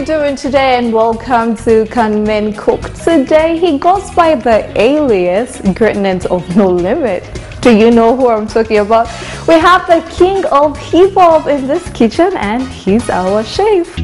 you doing today? And welcome to Can Men Cook. Today he goes by the alias Greatness of No Limit. Do you know who I'm talking about? We have the king of hip hop in this kitchen, and he's our chef.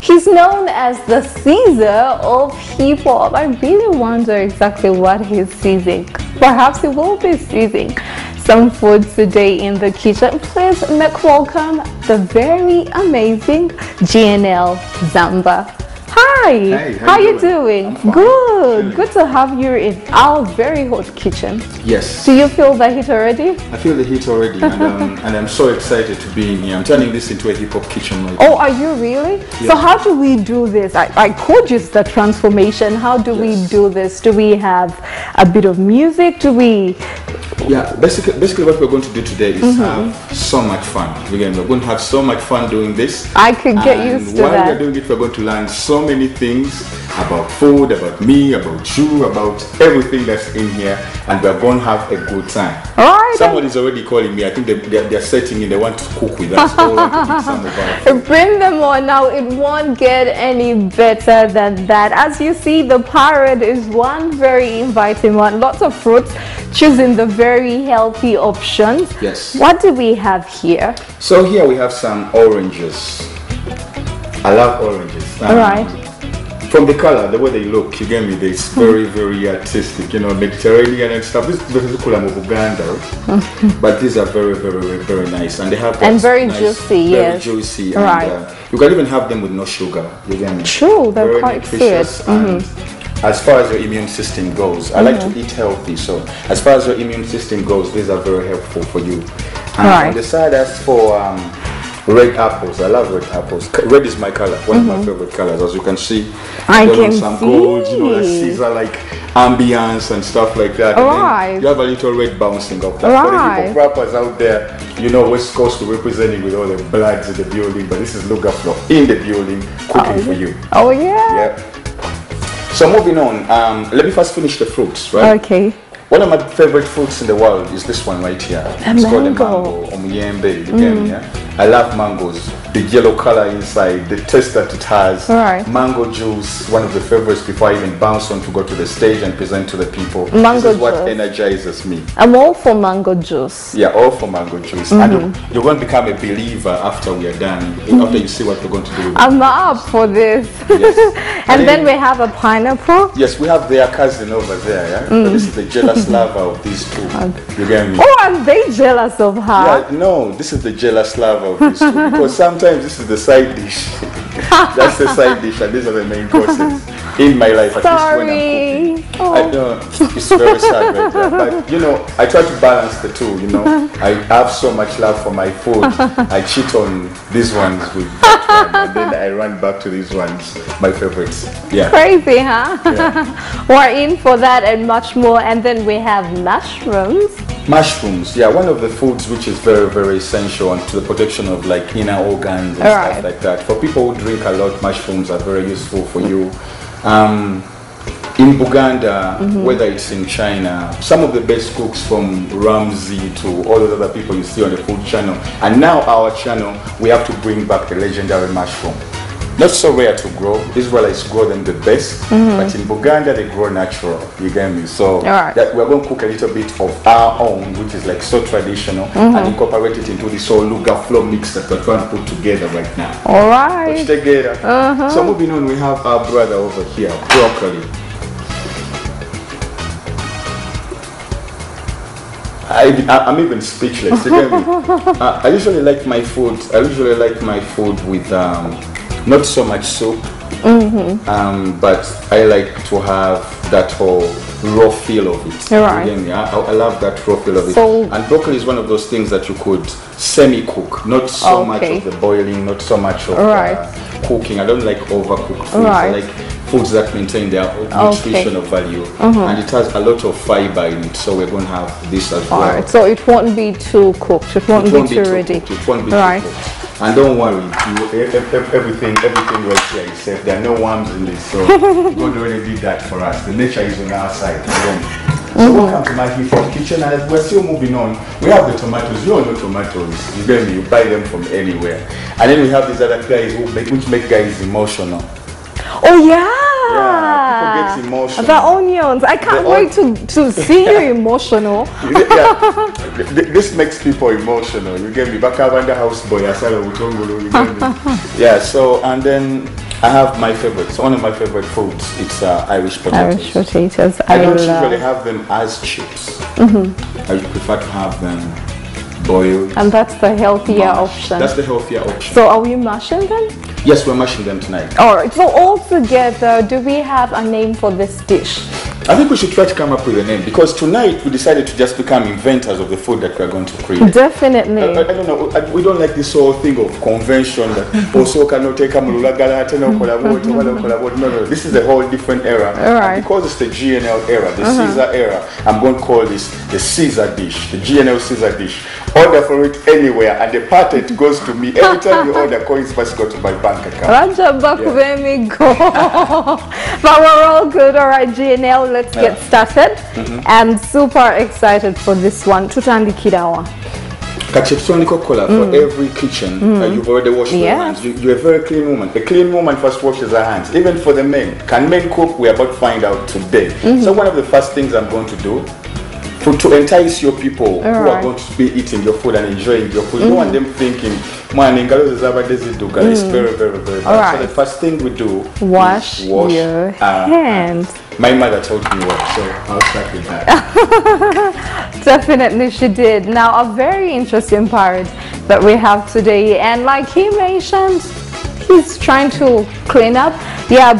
He's known as the Caesar of hip hop. I really wonder exactly what he's seizing. Perhaps he will be seizing some food today in the kitchen. Please make welcome the very amazing GNL Zamba. Hi, hey, how you doing? Good, good to have you in our very hot kitchen. Yes. Do you feel the heat already? I feel the heat already, and I'm so excited to be in here. I'm turning this into a hip hop kitchen right now. Oh, are you really? Yeah. So how do we do this? I called you the transformation. How do we do this? Do we have a bit of music? Do we... Yeah, basically what we're going to do today is have so much fun. We're going to have so much fun doing this. I could get used to that. While we're doing it, we're going to learn so many things about food, about me, about you, about everything that's in here, and we're going to have a good time. All right. Someone is already calling me. I think they're setting in. They want to cook with us. All want to eat some of our food. Bring them on now. It won't get any better than that. As you see, the parrot is one very inviting one. Lots of fruits. Choosing the very healthy options. Yes. What do we have here? So here we have some oranges. I love oranges. All right. From the color, the way they look, you get me, it's very, very artistic, you know, Mediterranean and stuff. This is very cool of Uganda, but these are very, very, very nice, and they have very nice, juicy, very juicy, right. And you can even have them with no sugar. You get me? True, they're very quite nutritious. And as far as your immune system goes, I like to eat healthy, so as far as your immune system goes, these are very helpful for you. And on the side, as for red apples, I love red apples. Red is my color, one of my favorite colors. As you can see, I can some see. gold, you know, that Caesar like ambience and stuff like that. Right. You have a little red bouncing up there. For the hip hop rappers out there, you know, West Coast representing with all the bloods in the building, but this is Luga Flow in the building cooking for you. Oh yeah. Yeah. So moving on, let me first finish the fruits, right? Okay. One of my favorite fruits in the world is this one right here. It's called a mango, omuyembe. I love mangoes. The yellow color inside, the taste that it has. Right. Mango juice, one of the favorites before I even bounce on to go to the stage and present to the people. Mango this is what juice energizes me. I'm all for mango juice. Yeah, all for mango juice. And you're going to become a believer after we are done, after you see what we're going to do. I'm up for this. Yes. And then we have a pineapple. Yes, we have their cousin over there. Yeah? So this is the jealous lover of these two. You get me? Oh, are they jealous of her? Yeah, no, this is the jealous lover of these two. Because sometimes this is the side dish. That's the side dish, and these are the main courses in my life. At least when I'm cooking. I know it's very sad right there. But you know, I try to balance the two. You know, I have so much love for my food. I cheat on these ones with that one, and then I run back to these ones, my favorites. Yeah. Crazy, huh? Yeah. We're in for that and much more. And then we have mushrooms. Mushrooms, yeah, one of the foods which is very, very essential to the protection of like inner organs and stuff like that. For people who drink a lot, mushrooms are very useful for you. In Buganda, whether it's in China, some of the best cooks from Ramsey to all those other people you see on the food channel, and now our channel, we have to bring back the legendary mushroom. Not so rare to grow. Israelites grow them the best, but in Buganda they grow natural. You get me? So that we're going to cook a little bit of our own, which is like so traditional, and incorporate it into this whole Luga Flow mix that we're trying to put together right now. All right. Put together. So moving on, we have our brother over here, broccoli. I'm even speechless. You get me? I usually like my food. With not so much soup, but I like to have that whole raw feel of it. Right. Again, I love that raw feel of it. So, and broccoli is one of those things that you could semi-cook, not so much of the boiling, not so much of cooking. I don't like overcooked foods. I like foods that maintain their nutritional value, and it has a lot of fiber in it. So we're going to have this as well. Right. So it won't be too cooked. It won't be too ready. It won't be too cooked. And don't worry, everything right here is safe. There are no worms in this, so God already did that for us. The nature is on our side. So welcome to my Hip-Hop kitchen, and we're still moving on. We have the tomatoes. You all know tomatoes. You get me? You buy them from anywhere. And then we have these other guys which make guys emotional. Oh yeah. Yeah, people get emotional. The onions. I can't wait to see you emotional. Yeah, this makes people emotional. You get me? Bakavanda houseboy, asala utongolo. You get me? Yeah. So and then I have my favorites. One of my favorite foods. It's Irish potatoes. Irish potatoes. I don't usually have them as chips. I prefer to have them boiled. And that's the healthier option. That's the healthier option. So are we mashing them? Yes, we're mashing them tonight. Alright, so all together, do we have a name for this dish? I think we should try to come up with a name, because tonight we decided to just become inventors of the food that we're going to create. Definitely. I don't know, we don't like this whole thing of convention that also cannot take a mululagala, no, this is a whole different era. Right. And because it's the GNL era, the Caesar era, I'm going to call this the Caesar dish, the GNL Caesar dish. Order for it anywhere, and the patent goes to me. Every time you order, coins must go to my bank account. But we're all good. Alright, GNL, let's get started. I'm super excited for this one. Tutandikirawa. For every kitchen, you've already washed your hands. You're a very clean woman. A clean woman first washes her hands. Even for the men. Can men cook? We're about to find out today. So one of the first things I'm going to do, to entice your people who are going to be eating your food and enjoying your food, you don't want them thinking, man, it's very, very, very bad. So the first thing we do wash is your hands. My mother taught me what, so I'll start with that. Definitely she did. Now a very interesting part that we have today, and like he mentioned, he's trying to clean up,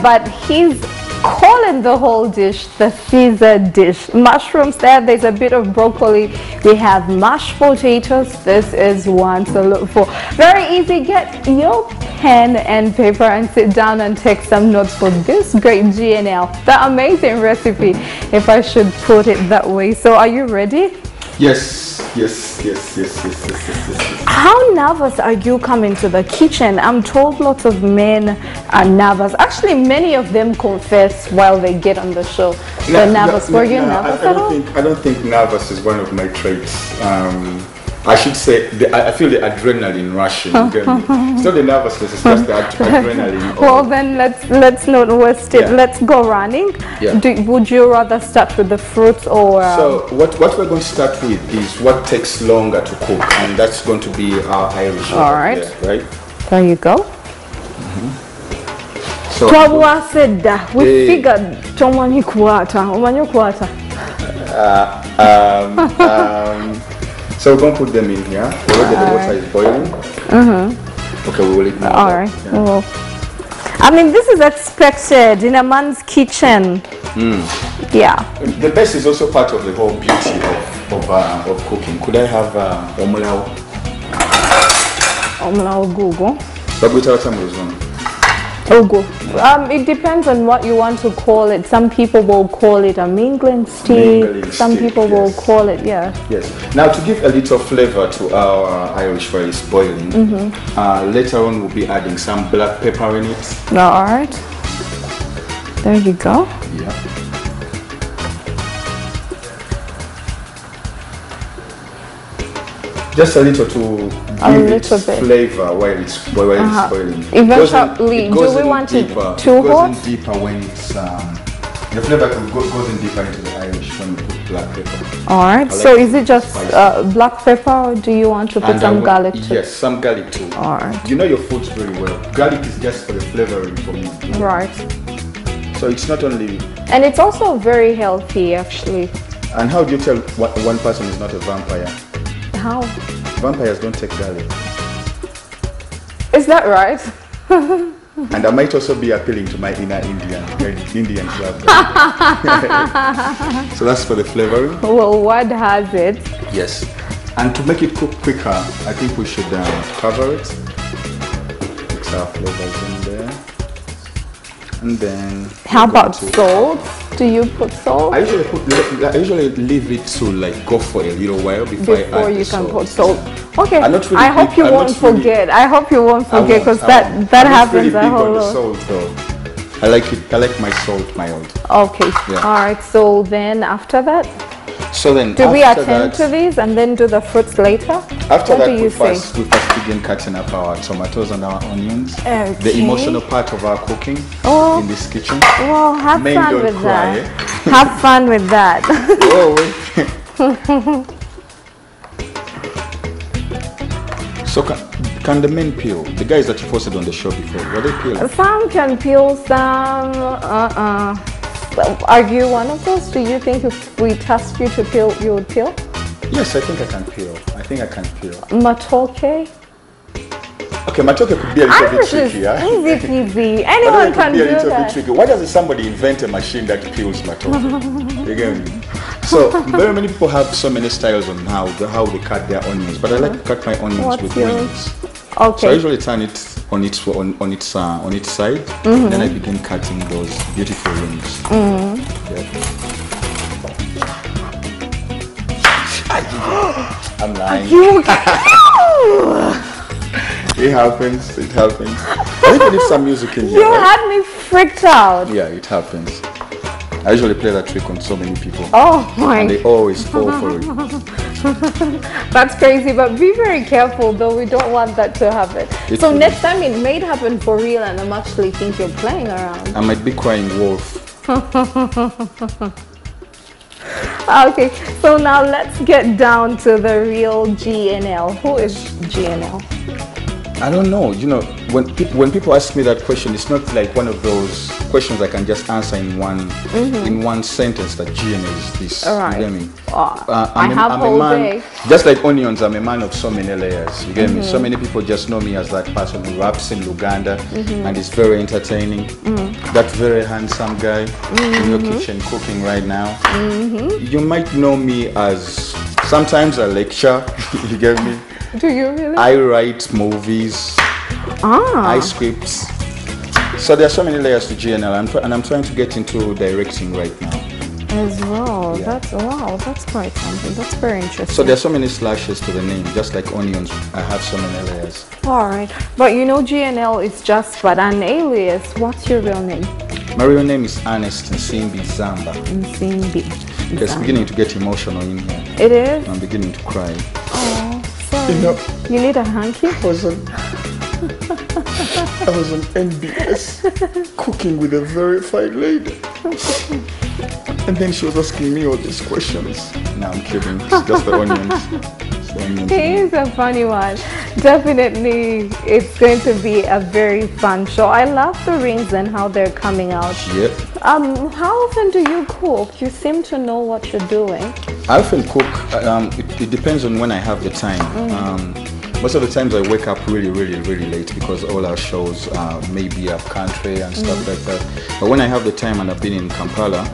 but he's calling the whole dish the Caesar dish. Mushrooms there's a bit of broccoli, we have mashed potatoes. This is one to look for. Very easy. Get your pen and paper and sit down and take some notes for this great GNL, the amazing recipe, if I should put it that way. So are you ready? Yes. How nervous are you coming to the kitchen? I'm told lots of men are nervous. Actually, many of them confess while they get on the show. They're nervous. Were you nervous at all? I don't think nervous is one of my traits. I should say, I feel the adrenaline rushing. You get me? It's not the nervousness, it's just the adrenaline. Well, then let's not waste it. Let's go running. Would you rather start with the fruits or? So what we're going to start with is what takes longer to cook, and that's going to be our Irish. All right. Right. There you go. So we figured so we're going to put them in here. Already the water is boiling. Okay, we will ignore that. Alright. Well, I mean, this is expected in a man's kitchen. Yeah. The best is also part of the whole beauty of cooking. Could I have omulao? Omulao Google. It depends on what you want to call it. Some people will call it a mingling stick. Some people will call it, Yes. Now, to give a little flavor to our Irish rice boiling, later on we'll be adding some black pepper in it. All right. There you go. Yeah. Just a little to give it flavor while it's boiling. Eventually, do we want it too hot? It goes in deeper when it's the flavor goes in deeper into the Irish when you put black pepper. Alright, so is it just black pepper, or do you want to put some garlic too? Yes, some garlic too. Alright. You know your foods very well. Garlic is just for the flavoring for me. Right. So it's not only... And it's also very healthy, actually. And how do you tell one person is not a vampire? How? Vampires don't take garlic. Is that right? And I might also be appealing to my inner Indian. Indians love garlic. So that's for the flavoring. Well, what has it? Yes. And to make it cook quicker, I think we should cover it. Mix our flavors in there. And then... How about salt? Do you put salt? I usually leave it to like go for a little while before I add you the can salt. put salt. Okay. I hope you won't forget. I hope you won't forget, because that happens a whole lot. Salt though. I like it. I like my salt mild. Okay. All right. So then after that. So then, do we after attend that, to these and then do the fruits later? After What that, do you we say? first begin cutting up our tomatoes and our onions. Okay. The emotional part of our cooking in this kitchen. Well, have Men fun don't with cry, that. Have fun with that. Oh, wait. So can the men peel? The guys that you posted on the show before, were they peeling? Some can peel, some Are you one of those? Do you think if we tasked you to peel, you would peel? Yes, I think I can peel. I think I can peel. Matoke? Okay, matoke could be a little bit tricky, yeah? Easy peasy. Anyone can do that. Why doesn't somebody invent a machine that peels matoke? You get me? So very many people have so many styles on how they cut their onions, but I like to cut my onions with wings. Okay. So I usually turn it on its side, and then I begin cutting those beautiful wings. I'm lying. It happens. It happens. I think we need some music in here. You right? had me freaked out. Yeah, it happens. I usually play that trick on so many people. Oh my! And they always fall for it. That's crazy, but be very careful though. We don't want that to happen. So next time it may happen for real, and I'm actually think you're playing around. I might be crying wolf. Okay, so now let's get down to the real GNL. Who is GNL? I don't know. You know, when people ask me that question, it's not like one of those questions I can just answer in one sentence. That GNL is this. Right. You get me? I'm a man. Just like onions, I'm a man of so many layers. You get me? So many people just know me as that person who raps in Luganda and is very entertaining. That very handsome guy in your kitchen cooking right now. You might know me as sometimes I lecture. You get me? Do you really? I write movies. I scripts. So there are so many layers to GNL, and I'm trying to get into directing right now. As well. Yeah. That's quite something. That's very interesting. So there are so many slashes to the name, just like onions. I have so many layers. All right, but you know GNL is just but an alias. What's your real name? My real name is Ernest Nsimbi Zamba. Nsimbi. It's beginning to get emotional in here. It is? I'm beginning to cry. Oh, sorry. You know, you need a hanky? I was on NBS cooking with a very fine lady. And then she was asking me all these questions. No, I'm kidding. It's just the onions. He is a funny one. Definitely, it's going to be a very fun show. I love the rings and how they're coming out. Yep. How often do you cook? You seem to know what you're doing. I often cook. It depends on when I have the time. Most of the times I wake up really late because all our shows may be up country and stuff like that. But when I have the time and I've been in Kampala,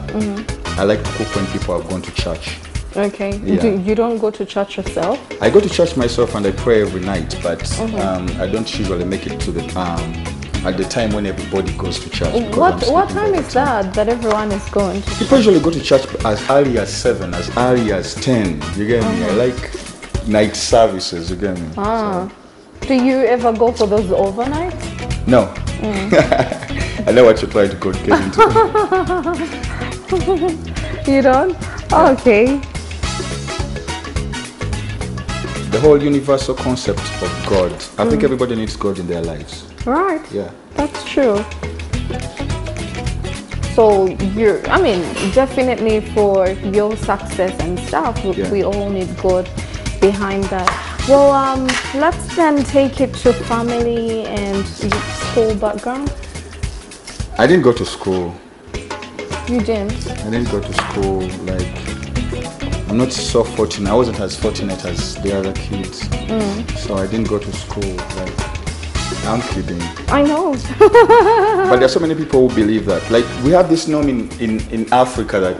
I like to cook when people have gone to church. Okay. Yeah. You don't go to church yourself? I go to church myself and I pray every night, but I don't usually make it to the at the time when everybody goes to church. What time is that everyone is going to? People usually go to church as early as 7, as early as 10. You get me? I like night services. You get me? So. Do you ever go for those overnight? No. I know what you're trying to get into. You don't? Yeah. Okay. The whole universal concept of God. I think everybody needs God in their lives. Right. Yeah. That's true. So definitely for your success and stuff, we all need God behind that. Well, let's then take it to family and school background. I didn't go to school. You didn't? I didn't go to school. I'm not so fortunate. I wasn't as fortunate as the other kids. So I didn't go to school. I'm kidding. I know. But there are so many people who believe that. We have this norm in Africa that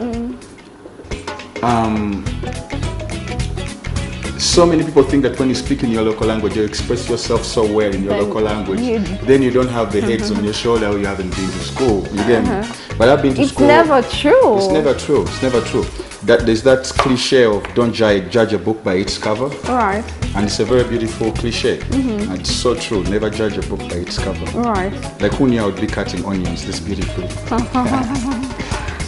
so many people think that when you speak in your local language, you express yourself so well in your local language. Then you don't have the heads on your shoulder or you haven't been to school. You get me? But I've been to school. It's never true. It's never true. It's never true. There's that cliche of don't judge a book by its cover. Right. And it's a very beautiful cliche. And it's so true. Never judge a book by its cover. Right. Like who knew I would be cutting onions this beautifully?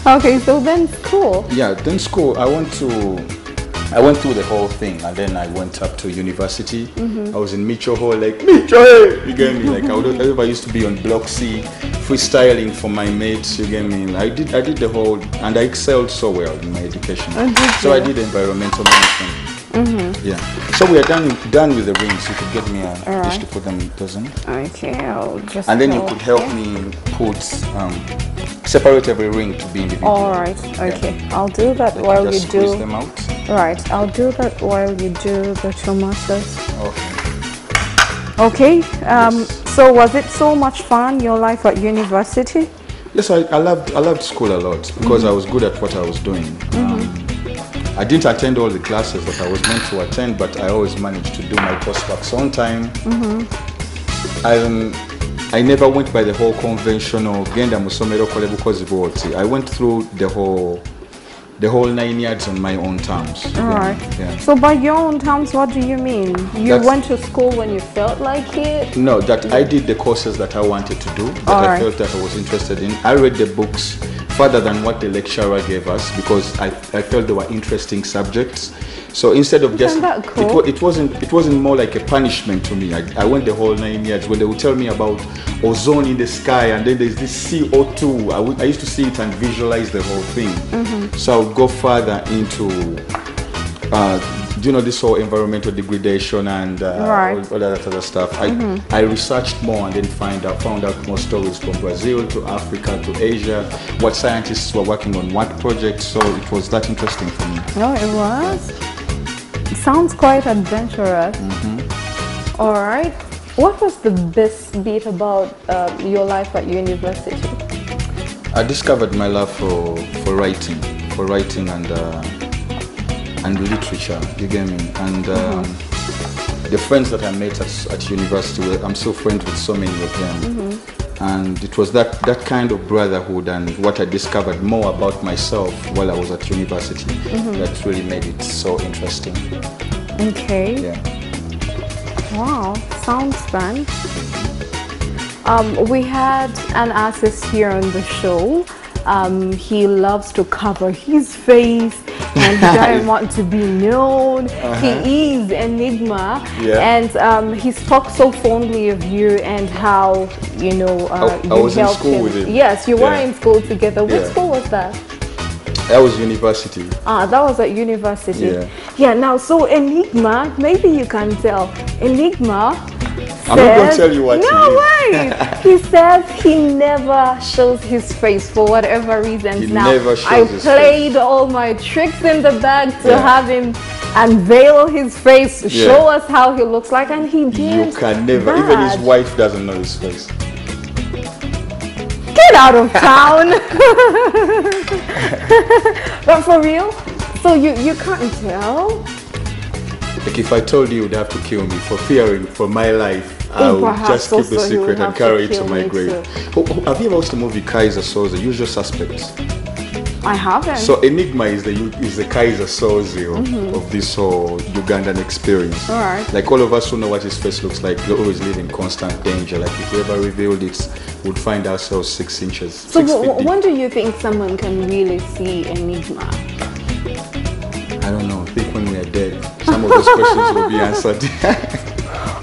Okay, so then school. Yeah, then school. I went through the whole thing, and then I went up to university. I was in Mitchell Hall, like Mitchell, hey! You get me? Like I used to be on Block C, freestyling for my mates. You get me? I did the whole, and I excelled so well in my education. So I did environmental management. Yeah. So we are done with the rings. You could get me a dish to put them in. Okay, I'll just. And then you could help me put separate every ring to be individual. All right. Okay. Yeah. I'll do that while you do. Squeeze them out. Right. I'll do that while you do the tomatoes. Okay. Okay. So was it so much fun, your life at university? Yes, I loved school a lot because I was good at what I was doing. I didn't attend all the classes that I was meant to attend, but I always managed to do my coursework on time. I never went by the whole conventional genda musomero kole bukozi bwoti. I went through the whole 9 years on my own terms. Alright. Yeah. So by your own terms, what do you mean? You went to school when you felt like it? No, that I did the courses that I wanted to do, that I felt that I was interested in. I read the books further than what the lecturer gave us because I felt they were interesting subjects. So instead of just cool? it wasn't more like a punishment to me. I went the whole 9 years when they would tell me about ozone in the sky and then there's this CO2. I used to see it and visualize the whole thing. So I would go further into this whole environmental degradation and all that other stuff. I researched more and then found out more stories from Brazil to Africa to Asia, what scientists were working on what projects. So it was that interesting for me. Oh, it was? It sounds quite adventurous. All right. What was the best bit about your life at university? I discovered my love for writing and literature, you get me? And the friends that I met at university, I'm still friends with so many of them. And it was that kind of brotherhood and what I discovered more about myself while I was at university that really made it so interesting. Okay. Yeah. Wow, sounds fun. We had an artist here on the show. He loves to cover his face and he doesn't want to be known. He is Enigma, and he spoke so fondly of you and how you I was in school him. with him. Yes, you were in school together. Which school was that? That was university. That was at university. Yeah. Now, so Enigma, maybe you can tell. Enigma I'm not going to tell you what No way! He says he never shows his face for whatever reasons. He never shows his face. I played all my tricks in the bag to have him unveil his face, show us how he looks like, and he did. You can never. Even his wife doesn't know his face. Get out of town! But for real? So you can't tell? Like if I told you, you'd have to kill me for fearing for my life. I would just keep the secret and carry it to my grave. Have you ever watched the movie Kaiser Soze, Usual Suspects? I haven't. So Enigma is the Kaiser Soze of this whole Ugandan experience. Alright. Like all of us who know what his face looks like, we always live in constant danger. Like if we ever revealed it, we'd find ourselves 6 inches. So when do you think someone can really see Enigma? I don't know. I think when we are dead, some of those questions will be answered.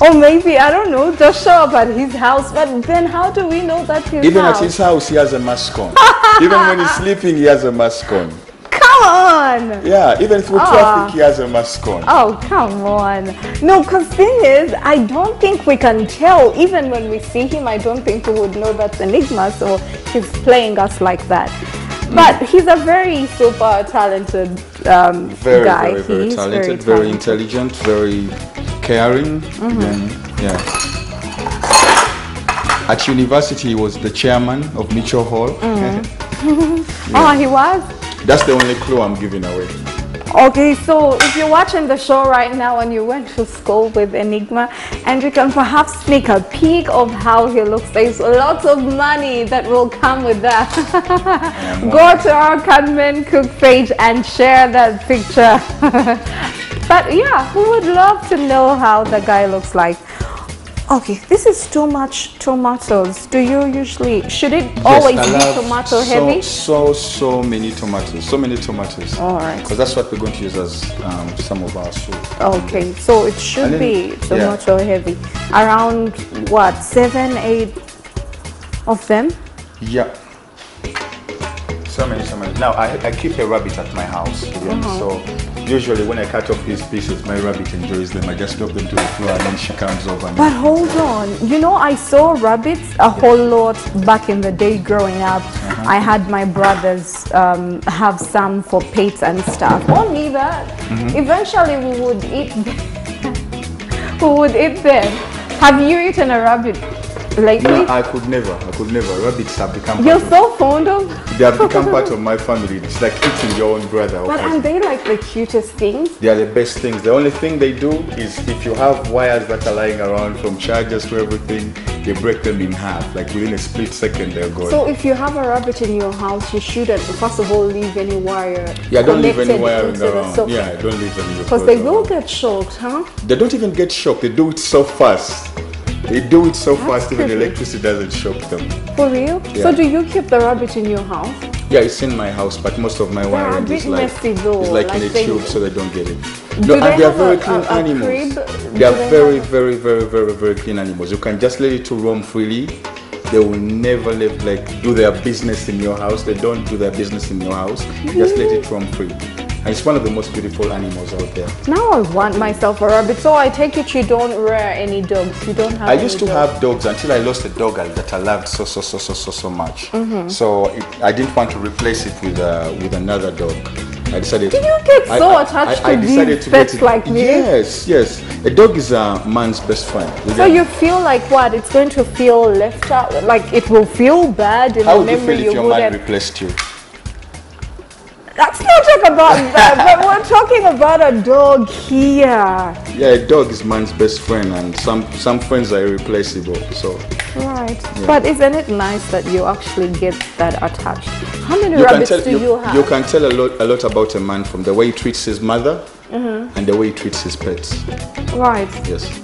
Or maybe, I don't know, just show up at his house. But then how do we know that's his Even house? at his house, he has a mask on. Even when he's sleeping, he has a mask on. Come on! Yeah, even through traffic, he has a mask on. Oh, come on. No, because thing is, I don't think we can tell. Even when we see him, I don't think we would know that's Enigma. So he's playing us like that. But he's a very super talented guy. Very talented, very intelligent, very caring. Yeah. At university, he was the chairman of Mitchell Hall. Oh, he was? That's the only clue I'm giving away. Okay, so if you're watching the show right now and you went to school with Enigma, and you can perhaps sneak a peek of how he looks, there's lots of money that will come with that. Go to our Cutman Cook page and share that picture. But yeah, we would love to know how the guy looks like. Okay, this is too much tomatoes. Do you usually, should it always be tomato heavy? So many tomatoes. So many tomatoes. All right. Because that's what we're going to use as some of our soup. Okay, so it should be tomato heavy. Around what, 7, 8 of them? Yeah. So many. Now I keep a rabbit at my house, so usually when I cut off these pieces, my rabbit enjoys them. I just drop them to the floor and then she comes over. But hold on, you know, I saw rabbits a whole lot back in the day growing up. I had my brothers have some for pets and stuff. Only that, eventually we would eat them. We would eat them. Have you eaten a rabbit lately? No, I could never. Rabbits have become You're so fond of? They have become part of my family. It's like eating your own brother. But aren't they like the cutest things? They are the best things. The only thing they do is if you have wires that are lying around from chargers to everything, they break them in half. Like within a split second, they're gone. So if you have a rabbit in your house, you shouldn't, first of all, leave any wire. Yeah, don't leave any wiring around. Yeah, don't leave any. Because they will get shocked, huh? They don't even get shocked. They do it so fast. They do it so fast, even electricity doesn't shock them. For real? Yeah. So do you keep the rabbit in your house? Yeah, it's in my house, but most of my wiring is like in a tube, so they don't get it. No, and they are very clean animals. They are very clean animals. You can just let it to roam freely. They will never do their business in your house. They don't do their business in your house. Just let it roam free. And it's one of the most beautiful animals out there. Now I want myself a rabbit. So I take it you don't rear any dogs. You don't have I used to have dogs until I lost a dog that I loved so much. So I didn't want to replace it with another dog. I decided. Did you get so attached to these pets like me? Yes. A dog is a man's best friend. So you feel like what? It's going to feel left out? Like it will feel bad in the memory you How would you feel if your man replaced you? Let's not talk about that, but we're talking about a dog here. Yeah, a dog is man's best friend, and some friends are irreplaceable. So. Right. Yeah. But isn't it nice that you actually get that attached? How many rabbits do you have? You can tell a lot about a man from the way he treats his mother and the way he treats his pets. Right. Yes.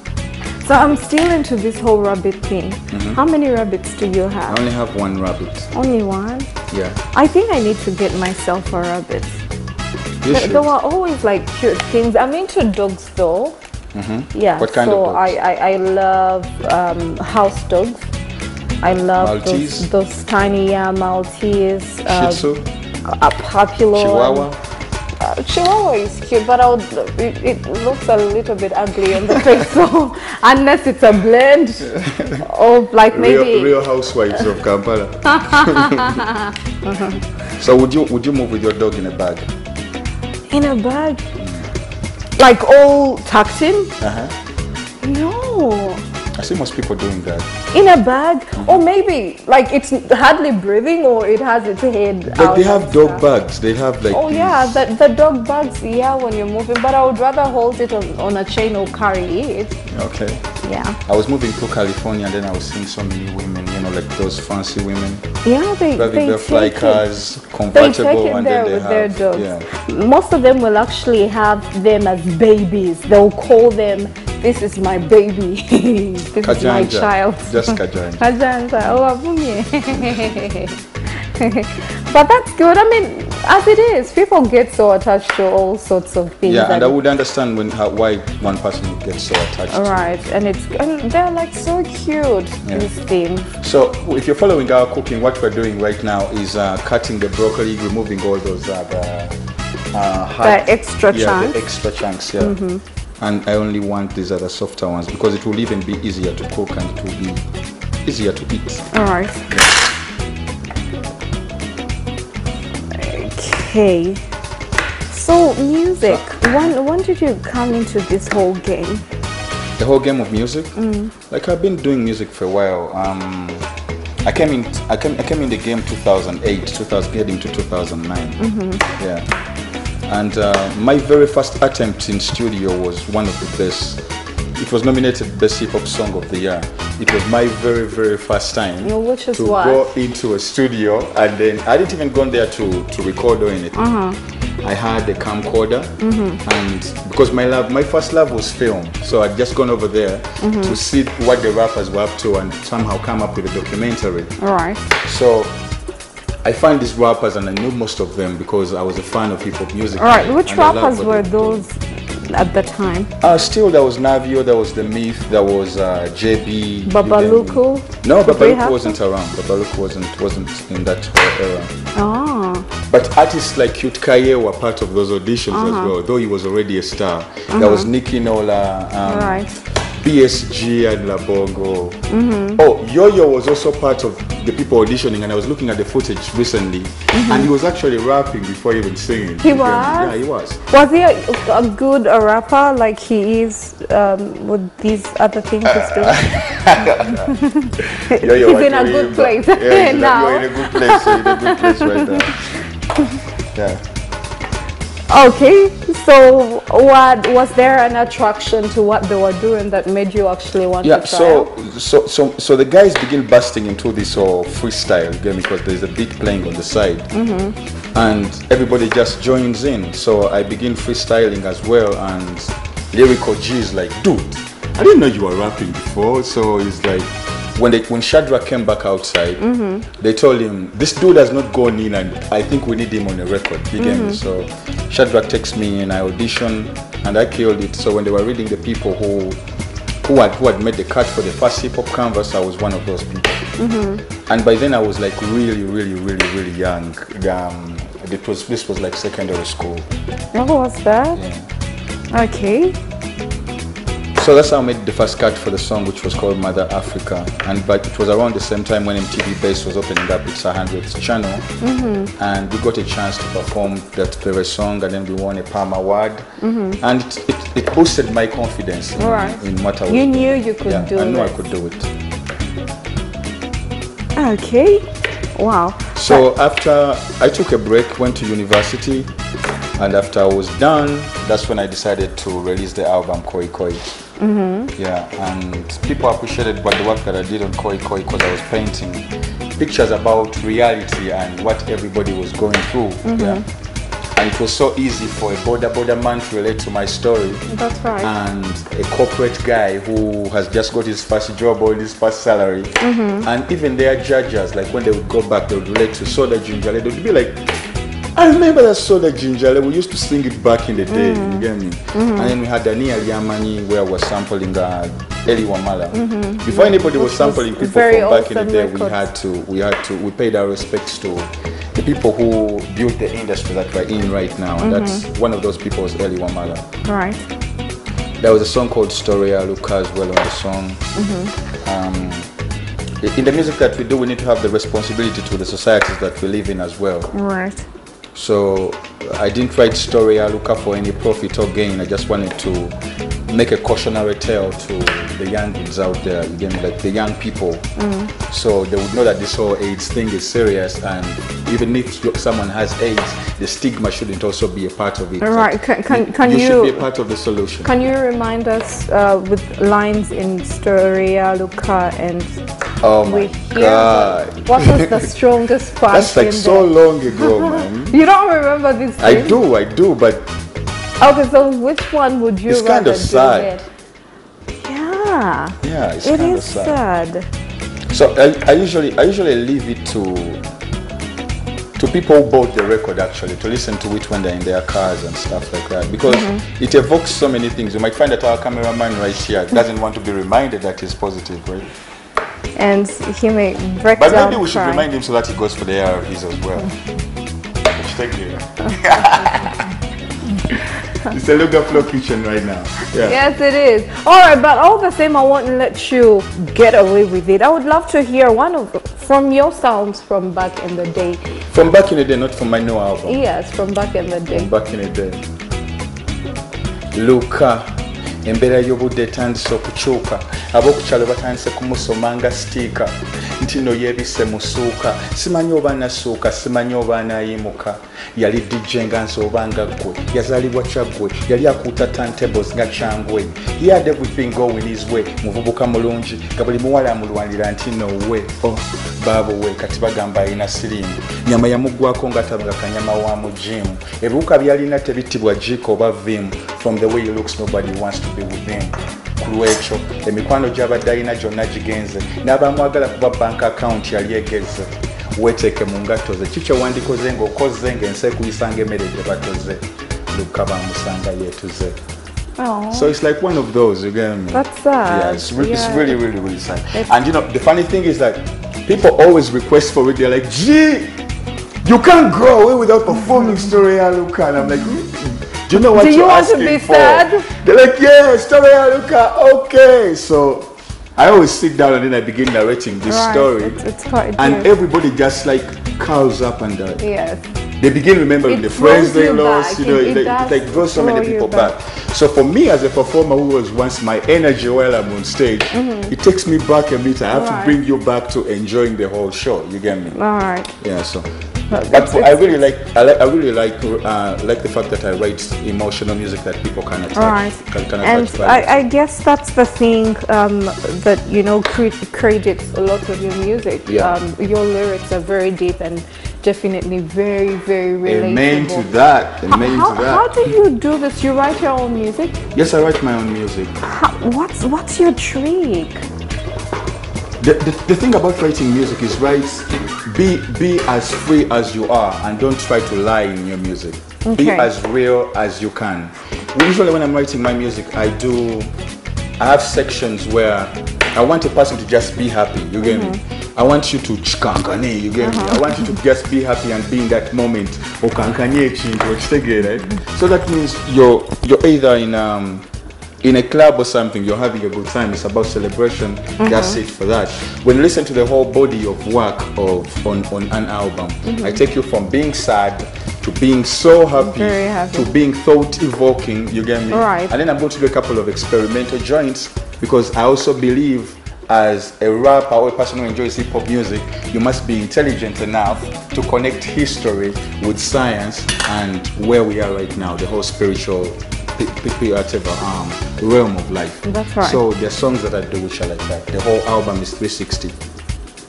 So I'm still into this whole rabbit thing. How many rabbits do you have? I only have one rabbit. Only one? Yeah. I think I need to get myself a rabbit. There were always like cute things. I'm into dogs though. Yeah. What kind of dogs? I love house dogs. I love those tiny Maltese. Shih Tzu? Popular. Chihuahua? Chihuahua is cute, but it looks a little bit ugly on the face. So unless it's a blend of like maybe real housewives of Kampala. So would you move with your dog in a bag? In a bag? Like all tucked in? No. I see most people doing that. In a bag? Or maybe like it's hardly breathing, or it has its head out. But they have dog bags. They have like yeah, the dog bags, yeah, when you're moving. But I would rather hold it on a chain or carry it. Okay. Yeah. I was moving to California, and then I was seeing so many women, like those fancy women. Yeah, they their fly cars, convertible, and then they have their dogs. Yeah. Most of them will actually have them as babies. They'll call them, "This is my baby." This is my child. Just Kajanja. Kajanja. But that's good. I mean, as it is, people get so attached to all sorts of things. Yeah, and I would understand why one person gets so attached. Right, and they're like so cute, these things. So if you're following our cooking, what we're doing right now is cutting the broccoli, removing all those the extra chunks. Yeah, the extra chunks. Yeah. And I only want these other softer ones because it will even be easier to cook and it will be easier to eat. All right. Okay. So music. When did you come into this whole game? The whole game of music? Like I've been doing music for a while. I came in the game 2008, heading to 2009. Yeah. And my very first attempt in studio was one of the best. It was nominated Best Hip Hop Song of the Year. It was my very first time to go into a studio, and then I didn't even go there to record or anything. I had a camcorder, and because my first love was film, so I'd just gone over there to see what the rappers were up to and somehow come up with a documentary. Right. So I find these rappers, and I knew most of them because I was a fan of hip hop music. All right, which rappers were those at the time? Still, there was Navio, there was The Myth, there was JB. Babaluku? No, Babaluku wasn't around. Babaluku wasn't in that whole era. Oh. But artists like Cute Kaye were part of those auditions as well, though he was already a star. There was Nicky Nola, Right. BSG and Labongo. Oh, Yo-Yo was also part of the people auditioning, and I was looking at the footage recently, and he was actually rapping before even singing. He was? Yeah, he was. Was he a good rapper like he is with these other things he's doing? Yo-Yo, he's in a good place now. You're in a good place. You're in a good place right now. Yeah. Okay, so what was there an attraction to what they were doing that made you actually want to try? So the guys begin busting into this freestyle game because there's a beat playing on the side, and everybody just joins in. So I begin freestyling as well, and lyrical G is like, dude, I didn't know you were rapping before. So it's like, when Shadrach came back outside, they told him, this dude has not gone in, and I think we need him on a record. You get me? So Shadrach takes me in, I audition, and I killed it. So when they were reading the people who had made the cut for the first hip hop canvas, I was one of those people. And by then I was like really young. This was like secondary school. What was that? Yeah. Okay. So that's how I made the first cut for the song, which was called Mother Africa. But it was around the same time when MTV Base was opening up its 100th channel. And we got a chance to perform that very song, and then we won a Palm Award. And it boosted my confidence in what I was doing. You knew you could do it. I knew I could do it. Okay. Wow. So after I took a break, went to university, and after I was done, that's when I decided to release the album Koi Koi. Yeah, and people appreciated the work that I did on Koi Koi because I was painting pictures about reality and what everybody was going through. Yeah. And it was so easy for a border man to relate to my story. That's right. And a corporate guy who has just got his first job or his first salary. And even their judges, like when they would go back, they would relate to Soda Ginger. They would be like, I remember that Soda Ginger. We used to sing it back in the day. You get me? And then we had Dani Aliamani, where we were sampling Eli Wamala. Before anybody was sampling people from back in the day, we paid our respects to the people who built the industry that we're in right now, and that's one of those people was Eli Wamala. Right. There was a song called Storia Luca as well on the song. In the music that we do, we need to have the responsibility to the societies that we live in as well. Right. So I didn't write Story Aluka for any profit or gain. I just wanted to make a cautionary tale to the young kids out there, again, like the young people. So they would know that this whole AIDS thing is serious, and even if someone has AIDS, the stigma shouldn't also be a part of it. Right. You should be a part of the solution. Can you remind us with lines in Story Aluka and oh my God. What was the strongest part? That's like so long ago, man. You don't remember this thing? I do, but... Okay, so which one would you rather kind of sad. Yeah. Yeah, it's kind of sad. So I usually leave it to people who bought the record actually to listen to it when they're in their cars and stuff like that, because it evokes so many things. You might find that our cameraman right here doesn't want to be reminded that he's positive, right? And he may break down. But maybe we should remind him so that he goes for the ARVs as well. Thank you. It's a Luga Flow kitchen right now. Yeah. Yes, it is. All right, but all the same, I won't let you get away with it. I would love to hear from your sounds from back in the day. From back in the day, not from my new album. Yes, from back in the day. From back in the day. Luka. Embera y'obudde etandise okukyuka, ab'okukyalo batandise kumusoma nga sitiika, nti no yebise musuuka simanyi oba nasuuka simanyi oba nayimuka yali DJ nga nsoba nga ggwe yazalibwa kyaggwe yali akuuta turntables nga kyangwe he had everything going his way muvubuka mulungi nga buli muwala amulwanira nti nowe baabo we kati bagamba alina sirimu nyama yamuggwako nga tabanga kanyama wa mu gym ebiwuka byalina tebitibwa jiko oba vim from the way he looks nobody wants to be with him kulwekyo emikwano gy'abadde alina gyonna gigenze n'abamwagala kuba bank account yali egeze weteeke mu ngatto ze kikyo wandikoze ng'okoze ng'ensi ekuyisanga emmere gye batoze luka bamusanga yeetuze. So it's like one of those, you get me? That's sad. Yeah, it's really, really, really sad. And you know, the funny thing is that people always request for it. They're like, gee, you can't go away without performing Story Aluka. And I'm like, do you know what you're asking for? Do you want to be sad? They're like, yeah, Story Aluka, okay. So I always sit down and then I begin narrating this story. It's quite and everybody just like curls up and yes. They begin remembering the friends they lost, you know, it draws so many people back. So for me as a performer who was once my energy while I'm on stage, it takes me back a bit. I have to bring you back to enjoying the whole show. You get me? All right. Yeah. So, but I really like the fact that I write emotional music that people can attach. And I guess that's the thing that you know credits a lot of your music. Yeah. Your lyrics are very deep and definitely very, very relatable. Amen to that. Amen to that. How do you do this? You write your own music? Yes, I write my own music. What's your trick? The thing about writing music is be as free as you are and don't try to lie in your music. Okay. Be as real as you can. Usually when I'm writing my music, I have sections where I want a person to just be happy, you get me? I want you to chikankane, you get me? I want you to just be happy and be in that moment. So that means you're either in a club or something, you're having a good time, it's about celebration, that's it for that. When you listen to the whole body of work on an album, I take you from being sad to being so happy, to being thought-evoking, you get me? Right. And then I'm going to do a couple of experimental joints because I also believe as a rapper or a person who enjoys hip-hop music, you must be intelligent enough to connect history with science and where we are right now, the whole spiritual realm of life. That's right. So there are songs that I do which are like that. The whole album is 360.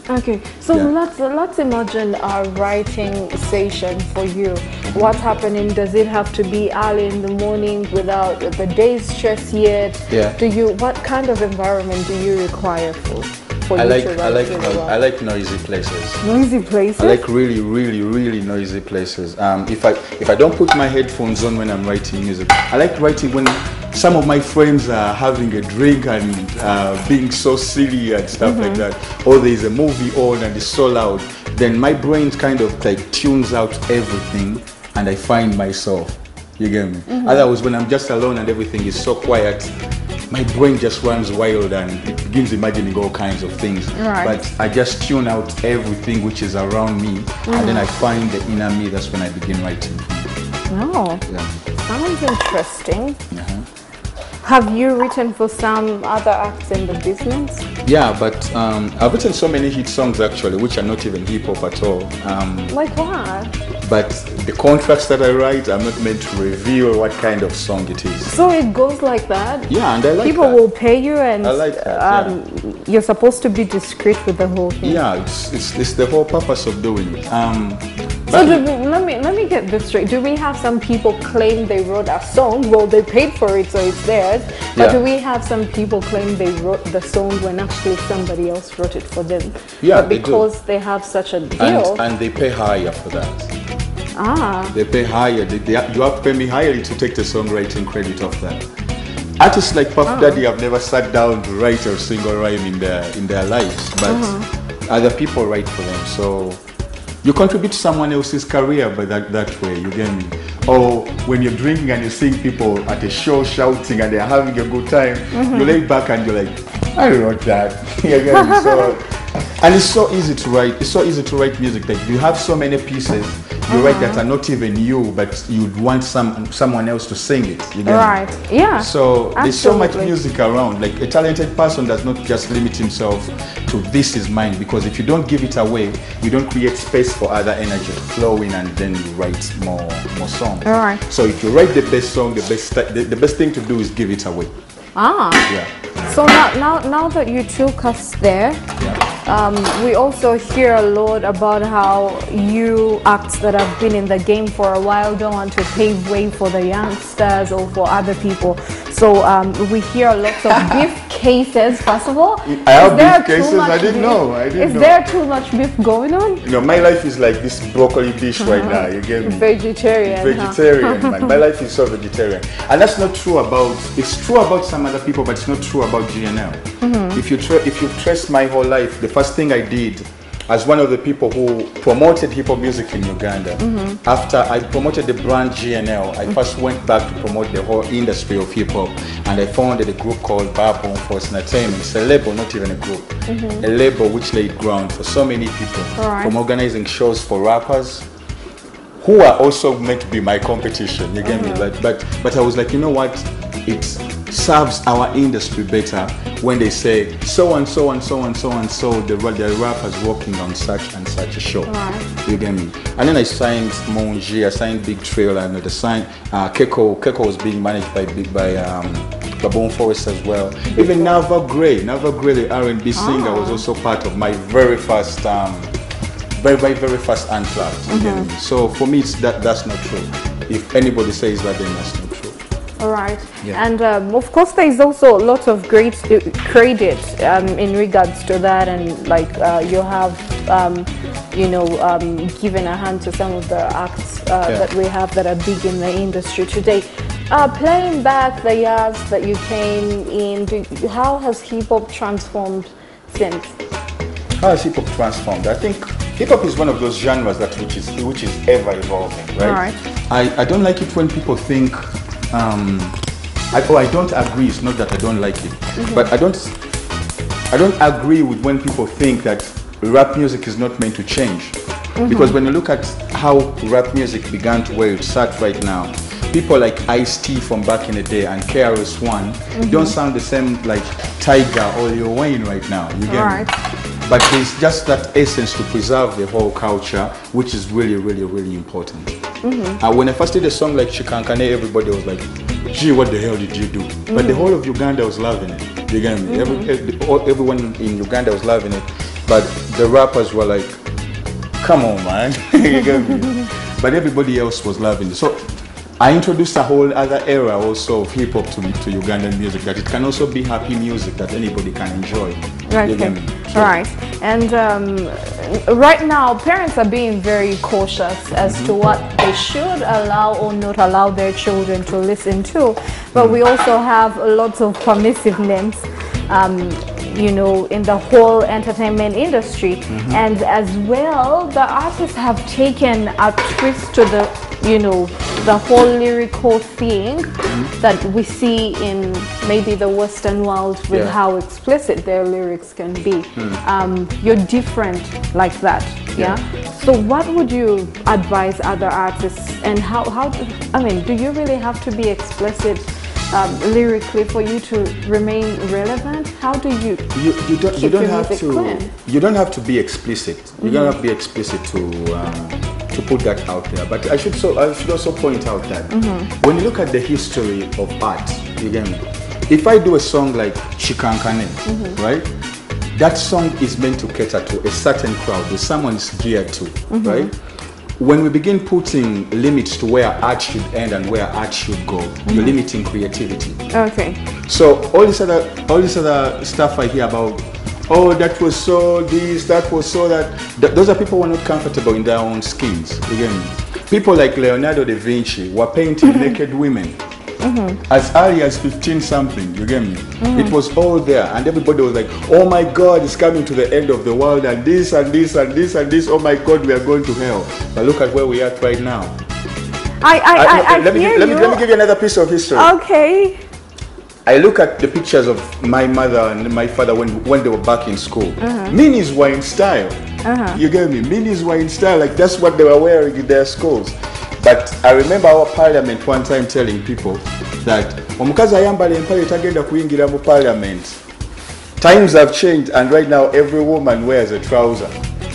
Okay, so let's imagine a writing session for you. What's happening? Does it have to be early in the morning without the day's stress yet? Yeah. What kind of environment do you require for I like noisy places. Noisy places? I like really, really, really noisy places. If I don't put my headphones on when I'm writing music, I like writing when some of my friends are having a drink and being so silly and stuff like that. Or there's a movie on and it's so loud. Then my brain kind of like tunes out everything and I find myself. You get me? Otherwise, when I'm just alone and everything is so quiet, my brain just runs wild and it begins imagining all kinds of things. Right. But I just tune out everything which is around me and then I find the inner me. That's when I begin writing. Oh, sounds interesting. Have you written for some other acts in the business? Yeah, but I've written so many hit songs actually, which are not even hip hop at all. Like what? But the contracts that I write, I'm not meant to reveal what kind of song it is. So it goes like that? Yeah, and I like People will pay you and I like that, you're supposed to be discreet with the whole thing. Yeah, it's the whole purpose of doing it. So let me get this straight. Do we have some people claim they wrote a song? Well, they paid for it, so it's theirs. But do we have some people claim they wrote the song when actually somebody else wrote it for them? Yeah, but because they have such a deal. And they pay higher for that. Ah. They pay higher. You have to pay me higher to take the songwriting credit of that. Artists like Puff Daddy have never sat down to write a single rhyme in their lives, but other people write for them. So you contribute to someone else's career by that way, you get me? Or when you're drinking and you're seeing people at a show shouting and they're having a good time, you lay back and you're like, I wrote that. You get me? So And it's so easy to write. It's so easy to write music. Like you have so many pieces you write that are not even you, but you'd want someone else to sing it. You get Right. me? Yeah. So there's so much Absolutely. music around. Like a talented person does not just limit himself to this is mine, because if you don't give it away, you don't create space for other energy to flow in, and then you write more songs. All right. So if you write the best song, the best thing to do is give it away. Ah. Yeah. So now that you took us there, Yeah. we also hear a lot about how you acts that have been in the game for a while don't want to pave way for the youngsters or for other people. So we hear lots of beef cases. First of all, I have is there beef cases? too much I didn't beef? know. I didn't Is know. there too much beef going on? You know, my life is like this broccoli dish right now. You get me? Vegetarian. Vegetarian, man. My life is so vegetarian, and that's not true about. It's true about some other people, but it's not true about GNL. If you've traced my whole life, the first thing I did as one of the people who promoted hip hop music in Uganda, after I promoted the brand GNL, I first went back to promote the whole industry of hip hop, and I founded a group called Baboon Force Entertainment. It's a label, not even a group. A label which laid ground for so many people, Right. from organizing shows for rappers who are also meant to be my competition. You get me? But I was like, you know what? It serves our industry better when they say so and so and so and so and so the rappers working on such and such a show. Right. You get me? And then I signed Monji, I signed Big Trail, and I signed Keko. Keko was being managed by Baboon Forest as well. Even Nava Gray, the R&B singer, was also part of my very first very first Unplugged. You get me? So for me, that's not true. If anybody says that, then that's not true. All right. Yeah. And of course, there is also a lot of great credit in regards to that, and like you have, given a hand to some of the acts that we have that are big in the industry today. Playing back the years that you came in, how has hip hop transformed since? How has hip hop transformed? I think hip hop is one of those genres which is ever evolving, right? I don't like it when people think. I don't agree. It's not that I don't like it, but I don't agree with when people think that rap music is not meant to change. Because when you look at how rap music began to where it's at right now, people like Ice-T from back in the day and KRS-One don't sound the same like Tiger or Lil Wayne right now. You get me? But there's just that essence to preserve the whole culture, which is really, really, really important. When I first did a song like Chikankane, everybody was like, gee, what the hell did you do? But the whole of Uganda was loving it. You get me? Everyone in Uganda was loving it. But the rappers were like, come on, man. You get me? But everybody else was loving it. So I introduced a whole other era also of hip hop to Ugandan music, that it can also be happy music that anybody can enjoy. Right. So, right. And right now, parents are being very cautious as to what they should allow or not allow their children to listen to. But we also have lots of permissiveness, in the whole entertainment industry. And as well, the artists have taken a twist to the whole lyrical thing that we see in maybe the Western world with how explicit their lyrics can be. You're different like that, So what would you advise other artists, and do you really have to be explicit lyrically for you to remain relevant? How do you keep your music clean? You don't have to be explicit. You don't have to be explicit to put that out there. But I should also point out that when you look at the history of art, you get me? If I do a song like Chikankane, right? That song is meant to cater to a certain crowd that someone is geared to, right? When we begin putting limits to where art should end and where art should go, you're limiting creativity. Okay. So all this other stuff I hear about, oh, that was so this, that was so that. Those are people who are not comfortable in their own skins. You get me? People like Leonardo da Vinci were painting naked women as early as 15 something. You get me? It was all there, and everybody was like, oh my God, it's coming to the end of the world, and this and this and this and this. Oh my God, we are going to hell. But look at where we are right now. Let me give you another piece of history. Okay. I look at the pictures of my mother and my father when they were back in school. Minis were in style. You get me? Minis were in style, like that's what they were wearing in their schools. But I remember our parliament one time telling people that omukazi ayambala empale tagenda kuyingira mu parliament. Times have changed, and right now every woman wears a trouser.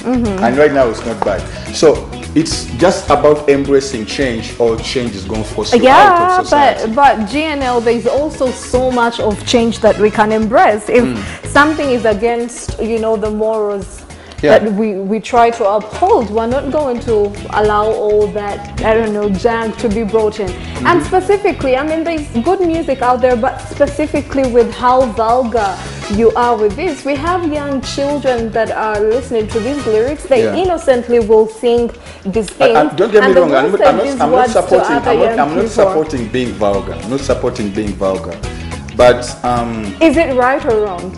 And right now it's not bad. So it's just about embracing change, or change is going to force you out of society. but GNL, there's also so much of change that we can embrace. If something is against, you know, the morals that we try to uphold, we're not going to allow all that, I don't know, junk to be brought in. And specifically, I mean, there's good music out there, but specifically with how vulgar you are with this, we have young children that are listening to these lyrics. They innocently will sing these things. Don't get me wrong, I'm not supporting being vulgar. I'm not supporting being vulgar. But is it right or wrong?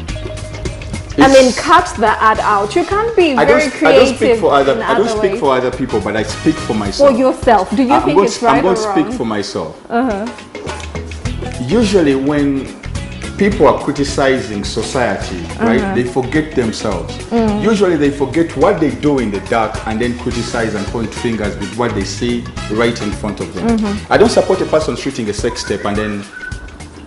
I mean, cut the ad out. You can't be very creative. I don't speak for other people, but I speak for myself. For yourself. Do you think it's right or wrong? I'm going to speak for myself. Usually when people are criticizing society, right, they forget themselves. Usually they forget what they do in the dark and then criticize and point fingers with what they see right in front of them. I don't support a person shooting a sex tape and then